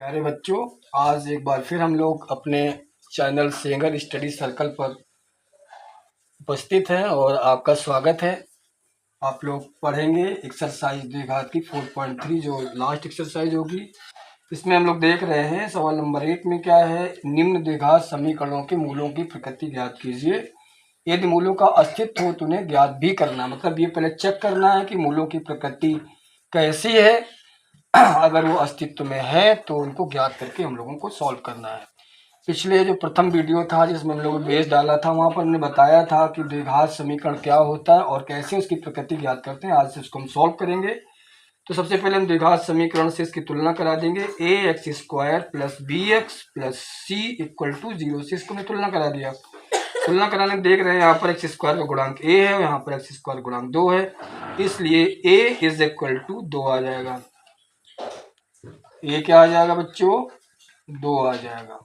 प्यारे बच्चों, आज एक बार फिर हम लोग अपने चैनल सेंगर स्टडी सर्कल पर उपस्थित हैं और आपका स्वागत है। आप लोग पढ़ेंगे एक्सरसाइज द्विघात की 4.3 जो लास्ट एक्सरसाइज होगी। इसमें हम लोग देख रहे हैं सवाल नंबर 8 में क्या है, निम्न द्विघात समीकरणों के मूलों की प्रकृति ज्ञात कीजिए। यदि मूलों का अस्तित्व हो तो उन्हें ज्ञात भी करना, मतलब ये पहले चेक करना है कि मूलों की प्रकृति कैसी है। अगर वो अस्तित्व में है तो उनको ज्ञात करके हम लोगों को सॉल्व करना है। पिछले जो प्रथम वीडियो था जिसमें हम लोगों ने बेस डाला था, वहां पर हमने बताया था कि द्विघात समीकरण क्या होता है और कैसे उसकी प्रकृति ज्ञात करते हैं। आज से उसको हम सॉल्व करेंगे। तो सबसे पहले हम द्विघात समीकरण से इसकी तुलना करा देंगे। A x square plus B x plus C equal to 0 से इसको हमने तुलना करा दिया। तुलना कराने देख रहे हैं यहाँ पर एक्स स्क्वायर का गुणांक ए है और यहाँ पर एक्स स्क्वायर गुणांक 2 है, इसलिए ए इज इक्वल टू 2 आ जाएगा। ए क्या आ जाएगा बच्चों? 2 आ जाएगा।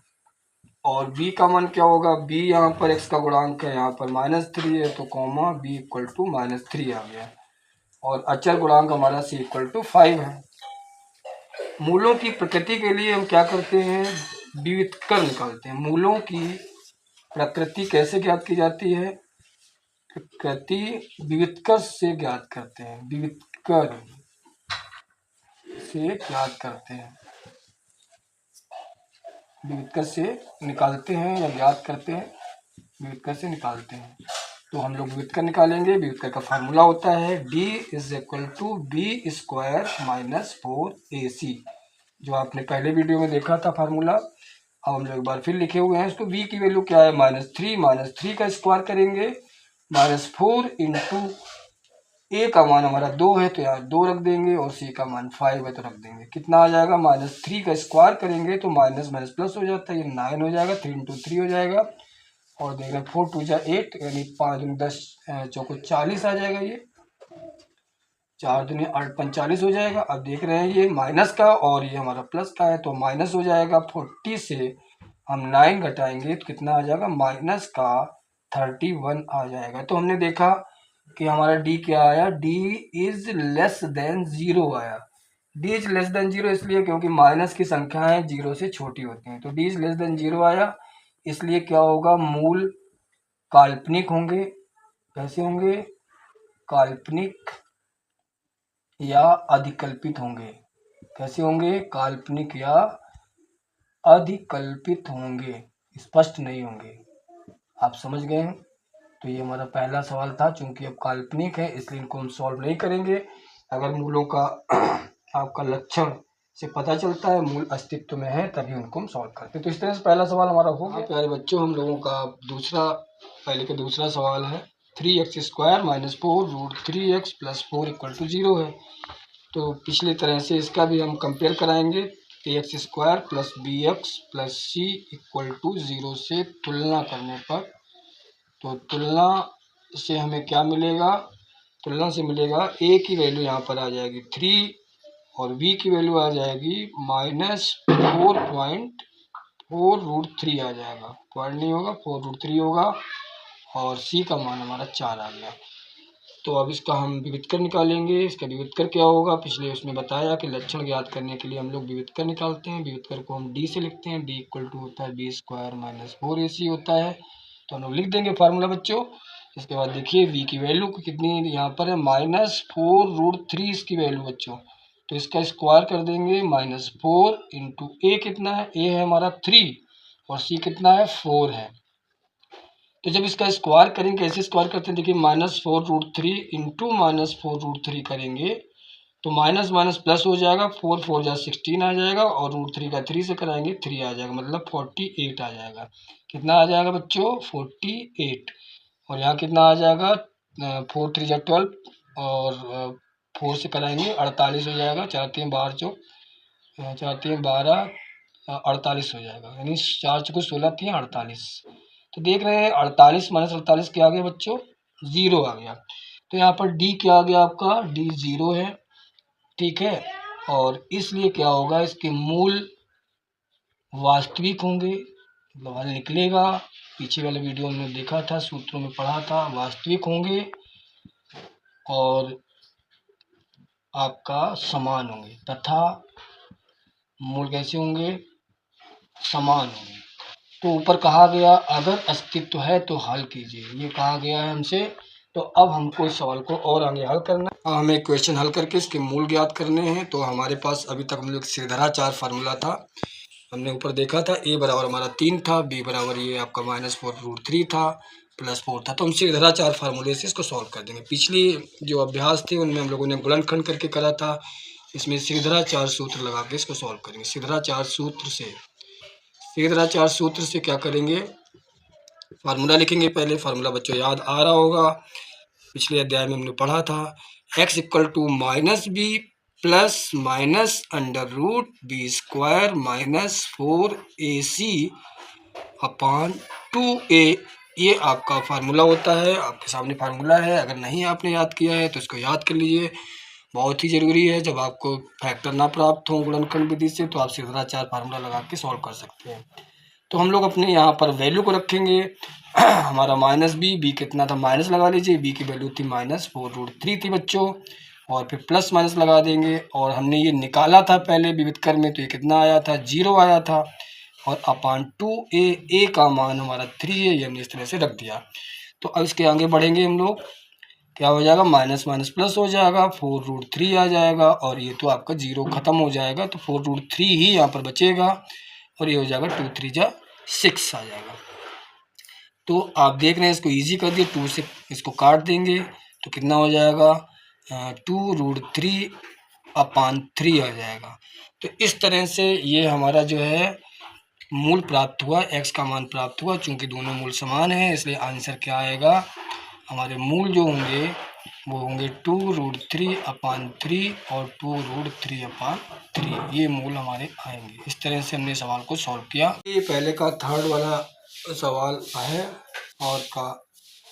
और b का मान क्या होगा? b यहाँ पर x का गुणांक है, यहाँ पर -3 है, तो कॉमा b इक्वल टू -3 आ गया। और अचर गुणांक हमारा c इक्वल टू 5 है। मूलों की प्रकृति के लिए हम क्या करते हैं? व्युत्कर निकालते हैं। मूलों की प्रकृति कैसे ज्ञात की जाती है? प्रकृति व्युत्कर से ज्ञात करते हैं, व्युत्कर से ज्ञात करते हैं, व्युत्कर से निकालते हैं या ज्ञात करते हैं, व्युत्कर से निकालते हैं। तो हम लोग व्युत्कर निकालेंगे। व्युत्कर का फार्मूला होता है d is equal to B square minus 4ac, जो आपने पहले वीडियो में देखा था फार्मूला। अब हम लोग एक बार फिर लिखे हुए हैं इसको। b की वैल्यू क्या है? -3 का स्क्वायर करेंगे, -4 इंटू ए का मान हमारा 2 है तो यहाँ 2 रख देंगे और सी का मान 5 है तो रख देंगे। कितना आ जाएगा? -3 का स्क्वायर करेंगे तो माइनस माइनस प्लस हो जाता है, ये 9 हो जाएगा, 3 इंटू 3 हो जाएगा। और देख रहे हैं 4 2 जा 8, यानी 5 दूनी 10 चौको 40 आ जाएगा। ये 4 दूनी 8 45 हो जाएगा। अब देख रहे हैं ये माइनस का और ये हमारा प्लस का है तो माइनस हो जाएगा। 40 से हम 9 घटाएंगे तो कितना आ जाएगा? माइनस का 31 आ जाएगा। तो हमने देखा कि हमारा d क्या आया? d इज लेस देन 0 आया। d इज लेस देन 0 इसलिए क्योंकि माइनस की संख्याएं 0 से छोटी होती हैं, तो d इज लेस देन 0 आया। इसलिए क्या होगा? मूल काल्पनिक होंगे। कैसे होंगे? काल्पनिक या अधिकल्पित होंगे। कैसे होंगे? काल्पनिक या अधिकल्पित होंगे, स्पष्ट नहीं होंगे। आप समझ गए हैं? तो ये हमारा पहला सवाल था। चूंकि अब काल्पनिक है इसलिए इनको हम सॉल्व नहीं करेंगे। अगर मूलों का आपका लक्षण से पता चलता है मूल अस्तित्व में है तभी उनको हम सॉल्व करते हैं। तो इस तरह से पहला सवाल हमारा हो गया। प्यारे बच्चों, हम लोगों का पहले का दूसरा सवाल है 3x square minus 4 root 3x plus 4 equal to 0 है। तो पिछली तरह से इसका भी हम कंपेयर कराएंगे। X square plus B x plus C equal to 0 से तुलना करने पर, तो तुलना से हमें क्या मिलेगा? तुलना से मिलेगा a की वैल्यू यहाँ पर आ जाएगी 3 और b की वैल्यू आ जाएगी -4.4 रूट 3 आ जाएगा। पॉइंट नहीं होगा, 4 रूट 3 होगा और c का मान हमारा 4 आ गया। तो अब इसका हम विविधकर निकालेंगे। इसका विविधकर क्या होगा? पिछले उसमें बताया कि लक्षण ज्ञात करने के लिए हम लोग विविधकर निकालते हैं। विविधकर को हम d से लिखते हैं, d इक्वल टू होता है बी स्क्वायर माइनस 4ac होता है। तो हम लोग लिख देंगे फार्मूला बच्चों। इसके बाद देखिए v की वैल्यू कितनी यहाँ पर है? -4 रूट 3 इसकी वैल्यू बच्चों। तो इसका स्क्वायर कर देंगे, -4 इंटू ए कितना है? ए है हमारा 3 और सी कितना है? 4 है। तो जब इसका स्क्वायर करेंगे, कैसे स्क्वायर करते हैं? देखिए -4 रूट 3 इंटू -4 रूट 3 करेंगे तो माइनस माइनस प्लस हो जाएगा, 4 4 जा 16 आ जाएगा और रूट 3 का 3 से कराएंगे 3 आ जाएगा, मतलब 48 आ जाएगा। कितना आ जाएगा बच्चों? 48। और यहाँ कितना आ जाएगा? 4 3 जा 12 और 4 से कराएंगे 48 हो जाएगा। 4 3 12 चौक 4 3 12 48 हो जाएगा, यानी 4 चौको 16 3 48। तो देख रहे हैं 48 माइनस 48 क्या आ गया बच्चों? 0 आ गया। तो यहाँ पर d क्या आ गया आपका? d 0 है, ठीक है। और इसलिए क्या होगा? इसके मूल वास्तविक होंगे, मतलब हल निकलेगा। पीछे वाले वीडियो में देखा था, सूत्रों में पढ़ा था, वास्तविक होंगे और आपका समान होंगे तथा मूल कैसे होंगे, समान होंगे। तो ऊपर कहा गया अगर अस्तित्व है तो हल कीजिए, ये कहा गया है हमसे। तो अब हमको इस सवाल को और आगे हल करना है। हमें क्वेश्चन हल करके इसके मूल ज्ञात करने हैं। तो हमारे पास अभी तक हम लोग श्रीधराचार्य फार्मूला था, हमने ऊपर देखा था a बराबर हमारा 3 था, b बराबर ये आपका -4√3 था, +4 था। तो हम श्रीधराचार्य फार्मूले से इसको सॉल्व कर देंगे। पिछली जो अभ्यास थे उनमें हम लोगों ने गुणनखंड करके करा था, इसमें श्रीधराचार्य सूत्र लगा के इसको सॉल्व करेंगे। श्रीधराचार्य सूत्र से क्या करेंगे, फार्मूला लिखेंगे। पहले फार्मूला बच्चों याद आ रहा होगा, पिछले अध्याय में हमने पढ़ा था। x = -b plus minus √b² -4ac अपान 2a, ये आपका फार्मूला होता है। आपके सामने फार्मूला है, अगर नहीं आपने याद किया है तो इसको याद कर लीजिए, बहुत ही ज़रूरी है। जब आपको फैक्टर ना प्राप्त हो गुणनखंड विधि से तो आप श्रीधराचार्य फार्मूला लगा के सॉल्व कर सकते हैं। तो हम लोग अपने यहाँ पर वैल्यू को रखेंगे। हमारा -b कितना था, माइनस लगा लीजिए, b की वैल्यू थी -4√3 थी बच्चों, और फिर प्लस माइनस लगा देंगे। और हमने ये निकाला था पहले विविधकर में, तो ये कितना आया था, 0 आया था। और अपान 2a का मान हमारा 3 है, ये हमने इस तरह से रख दिया। तो अब इसके आगे बढ़ेंगे हम लोग, क्या हो जाएगा, माइनस माइनस प्लस हो जाएगा, 4√3 आ जाएगा, और ये तो आपका 0 खत्म हो जाएगा, तो 4√3 ही यहाँ पर बचेगा, और ये हो जाएगा 2 3 जा 6 आ जाएगा। तो आप देख रहे हैं इसको इजी कर दिए, 2 से इसको काट देंगे तो कितना हो जाएगा, 2√3 अपान 3 आ जाएगा। तो इस तरह से ये हमारा जो है मूल प्राप्त हुआ, x का मान प्राप्त हुआ। चूंकि दोनों मूल समान हैं इसलिए आंसर क्या आएगा, हमारे मूल जो होंगे वो होंगे 2√3 अपान 3 और 2√3 अपान 3, ये मूल हमारे आएंगे। इस तरह से हमने सवाल को सॉल्व किया। ये पहले का थर्ड वाला सवाल है और का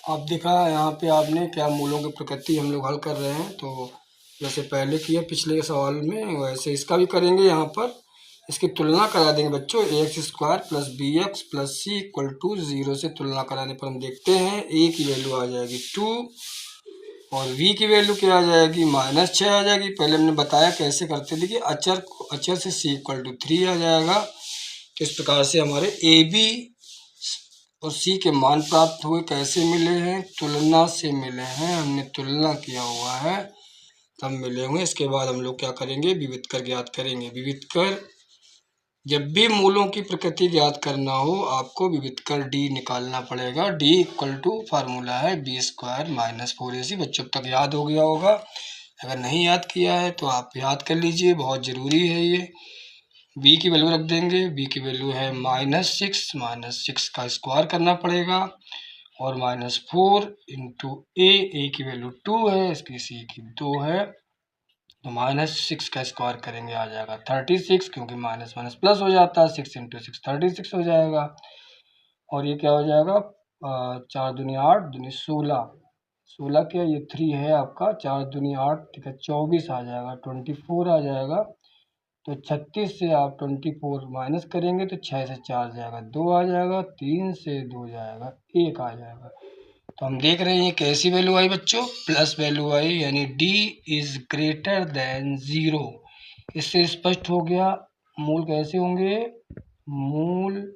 अब देखा यहाँ पे आपने क्या मूलों की प्रकृति हम लोग हल कर रहे हैं। तो जैसे पहले किया पिछले सवाल में वैसे इसका भी करेंगे। यहाँ पर इसकी तुलना करा देंगे बच्चों, ax² + bx + c = 0 से तुलना कराने पर हम देखते हैं a की वैल्यू आ जाएगी 2 और v की वैल्यू क्या आ जाएगी, -6 आ जाएगी। पहले हमने बताया कैसे करते थे कि अचर से c = 3 आ जाएगा। तो इस प्रकार से हमारे a b और c के मान प्राप्त हुए, कैसे मिले हैं, तुलना से मिले हैं, हमने तुलना किया हुआ है तब मिले हुए। इसके बाद हम लोग क्या करेंगे, विविधकर ज्ञात करेंगे। विविधकर, जब भी मूलों की प्रकृति ज्ञात करना हो आपको विविधकर d निकालना पड़ेगा। d = फार्मूला है b² -4ac। बच्चों तक याद हो गया होगा, अगर नहीं याद किया है तो आप याद कर लीजिए, बहुत ज़रूरी है ये। b की वैल्यू रख देंगे, b की वैल्यू है -6 का स्क्वायर करना पड़ेगा, और -4 × a की वैल्यू 2 है, इसकी c की 2 है, तो -6 का स्क्वायर करेंगे आ जाएगा 36, क्योंकि माइनस माइनस प्लस हो जाता है, 6 × 6 36 हो जाएगा। और ये क्या हो जाएगा, 4 दूनी 8 दूनी 16, 16 क्या, ये 3 है आपका, 4 दूनी 8, ठीक है 24 आ जाएगा, 24 आ जाएगा। तो 36 से आप 24 माइनस करेंगे तो 6 से 4 जाएगा, 2 आ जाएगा, 3 से 2 जाएगा, 1 आ जाएगा। तो हम देख रहे हैं कैसी वैल्यू आई बच्चों, प्लस वैल्यू आई, यानी d > 0। इससे स्पष्ट हो गया मूल कैसे होंगे, मूल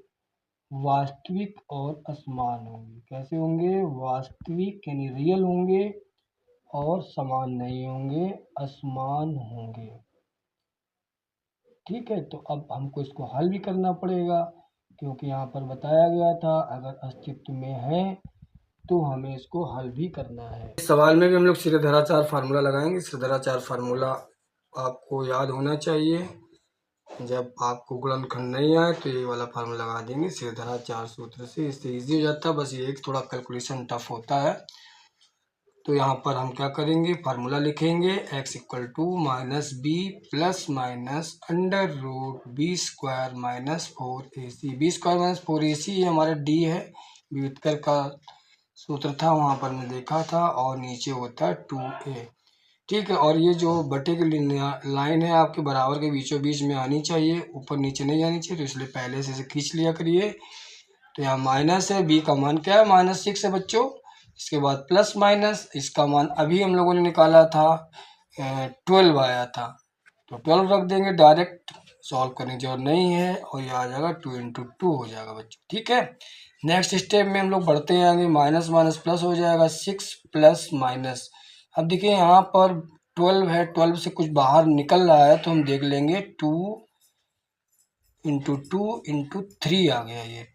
वास्तविक और असमान होंगे। कैसे होंगे, वास्तविक यानी रियल होंगे और समान नहीं होंगे, असमान होंगे। ठीक है, तो अब हमको इसको हल भी करना पड़ेगा, क्योंकि यहाँ पर बताया गया था अगर अस्तित्व में है तो हमें इसको हल भी करना है। इस सवाल में भी हम लोग श्रीधराचार्य फार्मूला लगाएंगे। श्रीधराचार्य फार्मूला आपको याद होना चाहिए, जब आपको गुणनखंड नहीं आए तो ये वाला फार्मूला लगा देंगे श्रीधराचार्य सूत्र से, इससे इजी हो जाता है। बस ये एक थोड़ा कैलकुलेशन टफ होता है। तो यहाँ पर हम क्या करेंगे, फार्मूला लिखेंगे, x = -b + -√b² -4ac। b² ये हमारा d है, विविधकर का सूत्र था, वहाँ पर मैं देखा था, और नीचे होता है 2a। ठीक है, और ये जो बटे की लाइन है आपके बराबर के बीचों बीच में आनी चाहिए, ऊपर नीचे नहीं आनी चाहिए, तो इसलिए पहले से इसे खींच लिया करिए। तो यहाँ माइनस है, b का मान क्या है, -6 है बच्चों। इसके बाद प्लस माइनस, इसका मान अभी हम लोगों ने निकाला था 12 आया था, तो 12 रख देंगे डायरेक्ट सॉल्व करने की जरूरत नहीं है और ये आ जाएगा 2 × 2 हो जाएगा बच्चों। ठीक है, नेक्स्ट स्टेप में हम लोग बढ़ते हैं आगे। माइनस माइनस प्लस हो जाएगा, 6 प्लस माइनस। अब देखिए यहाँ पर 12 है, 12 से कुछ बाहर निकल रहा है तो हम देख लेंगे 2 × 2 × 3 आ गया। ये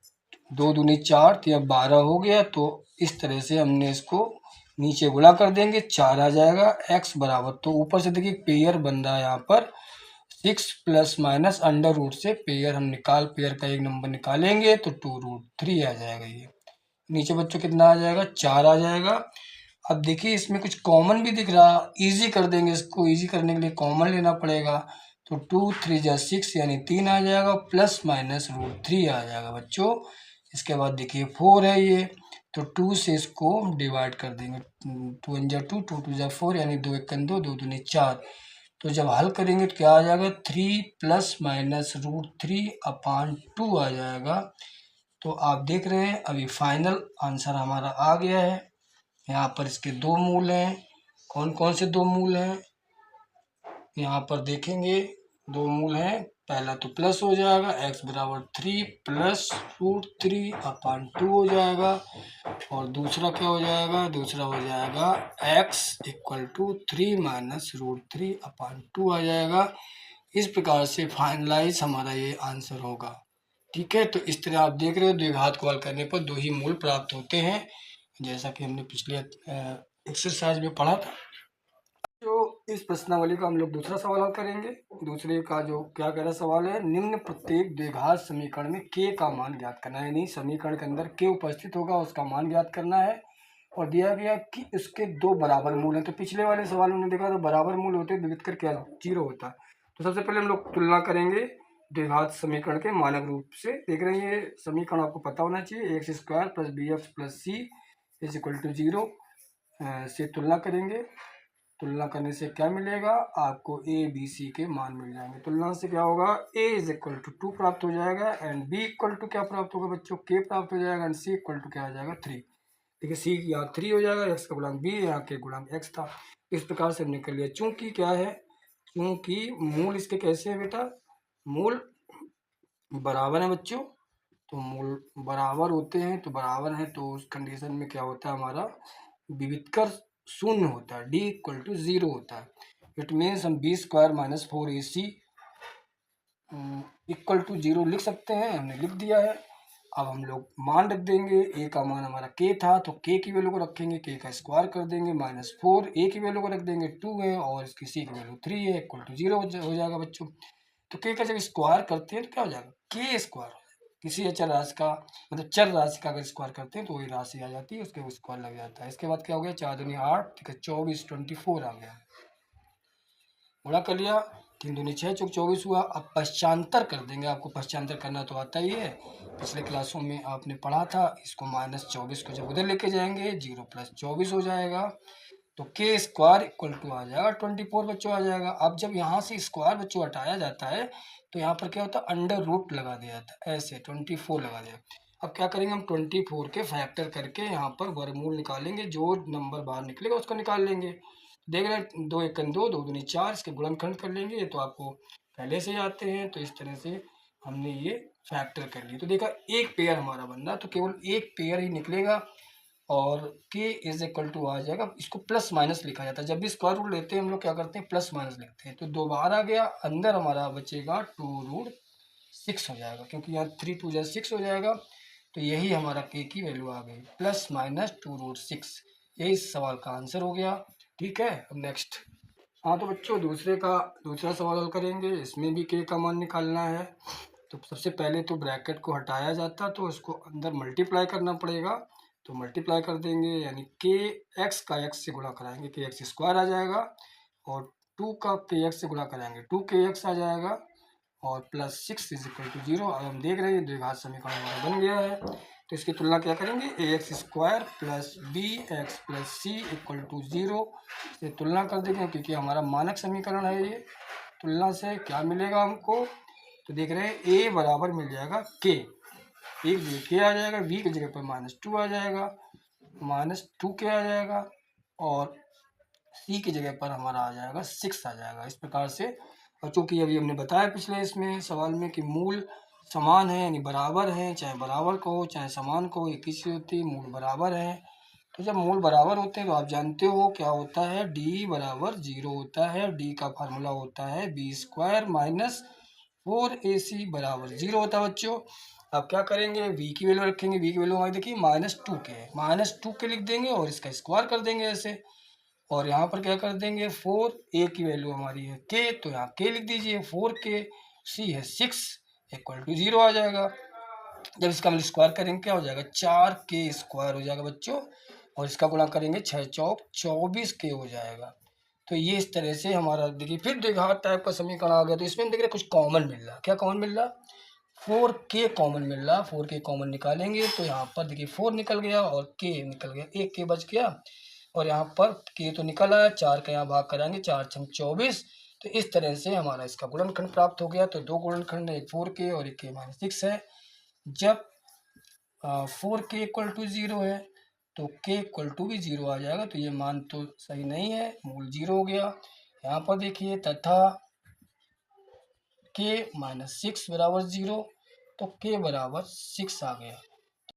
2 दूनी 4 तो अब 12 हो गया। तो इस तरह से हमने इसको नीचे गुणा कर देंगे, 4 आ जाएगा। x बराबर, तो ऊपर से देखिए पेयर बन रहा है यहाँ पर 6 प्लस माइनस अंडर रूट से पेयर हम पेयर का एक नंबर निकालेंगे तो 2√3 आ जाएगा। ये नीचे बच्चों कितना आ जाएगा, 4 आ जाएगा। अब देखिए इसमें कुछ कॉमन भी दिख रहा, इजी कर देंगे इसको। इजी करने के लिए कॉमन लेना पड़ेगा, तो 2 3 जा 6 यानी 3 आ जाएगा, प्लस माइनस √3 आ जाएगा बच्चों। इसके बाद देखिए 4 है ये, तो 2 से इसको डिवाइड कर देंगे। 2 × 2 2 2 4 यानी 2 × 1 2 2 दूनी 4। तो जब हल करेंगे तो क्या आ जाएगा, 3 प्लस माइनस √3 अपान 2 आ जाएगा। तो आप देख रहे हैं अभी फाइनल आंसर हमारा आ गया है। यहाँ पर इसके दो मूल हैं। कौन कौन से दो मूल हैं यहाँ पर देखेंगे, दो मूल हैं। पहला तो प्लस हो जाएगा, x बराबर 3 प्लस √3 अपान 2 हो जाएगा। और दूसरा क्या हो जाएगा, दूसरा हो जाएगा x इक्वल टू 3 माइनस √3 अपान 2 आ जाएगा। इस प्रकार से फाइनलाइज हमारा ये आंसर होगा। ठीक है, तो इस तरह आप देख रहे हो द्विघात को हल करने पर दो ही मूल प्राप्त होते हैं, जैसा कि हमने पिछले एक्सरसाइज में पढ़ा था। तो इस प्रश्नावली का हम लोग दूसरा सवाल हल करेंगे। दूसरे का जो क्या कह रहा सवाल है, निम्न प्रत्येक द्विघात समीकरण में k का मान ज्ञात करना है। यानी समीकरण के अंदर k उपस्थित होगा, उसका मान ज्ञात करना है। और दिया गया कि इसके दो बराबर मूल हैं। तो पिछले वाले सवाल में देखा तो बराबर मूल होते विविध कर क्या 0 होता है। तो सबसे पहले हम लोग तुलना करेंगे द्विघात समीकरण के मानक रूप से। देख रहे हैं ये समीकरण आपको पता होना चाहिए, x² plus bx plus c is equal to 0 से तुलना करेंगे। तुलना करने से क्या मिलेगा आपको, a b c के मान मिल जाएंगे। तुलना से क्या होगा, a इज इक्वल टू 2 प्राप्त हो जाएगा एंड b इक्वल टू क्या प्राप्त होगा बच्चों, k प्राप्त हो जाएगा एंड c इक्वल टू क्या आ जाएगा 3। देखिए c यहाँ 3 हो जाएगा, x का गुणांक b, यहाँ के गुणांक x था। इस प्रकार से हमने कर लिया। चूंकि क्या है, क्योंकि मूल इसके कैसे है बेटा, मूल बराबर है बच्चों। तो मूल बराबर होते हैं, तो बराबर है तो उस कंडीशन में क्या होता है हमारा विविधकर शून्य होता है, d इक्वल टू 0 होता है। इट मीन्स हम b² minus 4ac equal to 0 लिख सकते हैं, हमने लिख दिया है। अब हम लोग मान रख देंगे, a का मान हमारा k था तो k की वैल्यू को रखेंगे, k का स्क्वायर कर देंगे, माइनस 4 a की वैल्यू को रख देंगे 2 है और इसकी c की वैल्यू 3 है, इक्वल टू 0 हो जाएगा बच्चों। तो k का जब स्क्वायर करते हैं तो क्या हो जाएगा, k स्क्वायर। किसी अचर राशि का मतलब चर राशि का अगर स्क्वायर करते हैं तो वही राशि आ जाती है, उसके स्क्वायर लग जाता है। इसके बाद क्या हो गया, 4 दूनी 8, ठीक है 24 24 आ गया, गुणा कर लिया। 3 दूनी 6 चौक 24 हुआ। अब पश्चांतर कर देंगे, आपको पश्चांतर करना तो आता ही है, पिछले क्लासों में आपने पढ़ा था। इसको -24 को जब उधर लेके जाएंगे 0 + 24 हो जाएगा, तो k² इक्वल टू आ जाएगा 24 बच्चों आ जाएगा। अब जब यहाँ से स्क्वायर बच्चों हटाया जाता है तो यहाँ पर क्या होता है, अंडर रूट लगा दिया जाता है, ऐसे 24 लगा दिया। अब क्या करेंगे, हम 24 के फैक्टर करके यहाँ पर वर्गमूल निकालेंगे, जो नंबर बाहर निकलेगा उसको निकाल लेंगे। देख रहे हैं 2 × 1 2 2 दूनी 4, इसके गुणनखंड कर लेंगे, ये तो आपको पहले से आते हैं। तो इस तरह से हमने ये फैक्टर कर लिया। तो देखा एक पेयर हमारा बन रहा, तो केवल एक पेयर ही निकलेगा और k इज इक्वल टू आ जाएगा। इसको प्लस माइनस लिखा जाता है, जब भी स्क्वायर रूट लेते हैं हम लोग क्या करते हैं, प्लस माइनस लिखते हैं। तो 2 बाहर आ गया, अंदर हमारा बचेगा 2√6 हो जाएगा, क्योंकि यहाँ 3 2 जा 6 हो जाएगा। तो यही हमारा k की वैल्यू आ गई, प्लस माइनस 2√6। यही इस सवाल का आंसर हो गया। ठीक है, अब नेक्स्ट। हाँ तो बच्चों दूसरा सवाल हल करेंगे, इसमें भी k का मान निकालना है। तो सबसे पहले तो ब्रैकेट को हटाया जाता, तो इसको अंदर मल्टीप्लाई करना पड़ेगा। तो मल्टीप्लाई कर देंगे, यानी kx का x से गुणा कराएंगे, kx² आ जाएगा, और 2 का kx से गुणा कराएंगे 2kx आ जाएगा, और प्लस 6 इज इक्वल टू 0। अब हम देख रहे हैं द्विघात समीकरण हमारा बन गया है। तो इसकी तुलना क्या करेंगे, ax² plus bx plus c equal to 0 से तुलना कर देंगे, क्योंकि हमारा मानक समीकरण है ये। तुलना से क्या मिलेगा हमको, तो देख रहे हैं a बराबर मिल जाएगा k, एक जगह k आ जाएगा, b की जगह पर -2 आ जाएगा, -2k आ जाएगा, और c की जगह पर हमारा आ जाएगा 6 आ जाएगा। इस प्रकार से और चूँकि अभी हमने बताया पिछले इसमें सवाल में कि मूल समान है यानी बराबर है, चाहे बराबर को हो चाहे समान को हो, एक ही चीज़ होती है, मूल बराबर है। तो जब मूल बराबर होते हैं तो आप जानते हो क्या होता है, d बराबर 0 होता है। d का फार्मूला होता है b² माइनस 4ac बराबर 0 होता है बच्चों। अब क्या करेंगे, v की वैल्यू रखेंगे, v की वैल्यू हमारी देखिए -2k है, -2k लिख देंगे और इसका स्क्वायर कर देंगे ऐसे। और यहाँ पर क्या कर देंगे, 4a की वैल्यू हमारी है k, तो यहाँ k लिख दीजिए, 4k, c है 6 = 0 आ जाएगा। जब इसका हम स्क्वायर करेंगे क्या हो जाएगा, 4k² हो जाएगा बच्चों। और इसका गुणा करेंगे 6 चौक 24k हो जाएगा। तो ये इस तरह से हमारा देखिए फिर द्विघात टाइप का समीकरण आ गया। तो इसमें हम देख रहे हैं कुछ कॉमन मिल रहा है। क्या कॉमन मिल रहा, 4k कॉमन मिल रहा। 4k कॉमन निकालेंगे तो यहाँ पर देखिए 4 निकल गया और k निकल गया, एक k बच गया। और यहाँ पर k तो निकल आया, 4 का यहाँ भाग कराएंगे, 4 छंग 24। तो इस तरह से हमारा इसका गुणनखंड प्राप्त हो गया। तो दो गुणनखंड है, एक 4k और एक k-6 है। जब 4k = 0 है तो k = भी 0 आ जाएगा। तो ये मान तो सही नहीं है, मूल 0 हो गया। यहाँ पर देखिए तथा k - 6 बराबर 0, तो k बराबर 6 आ गया।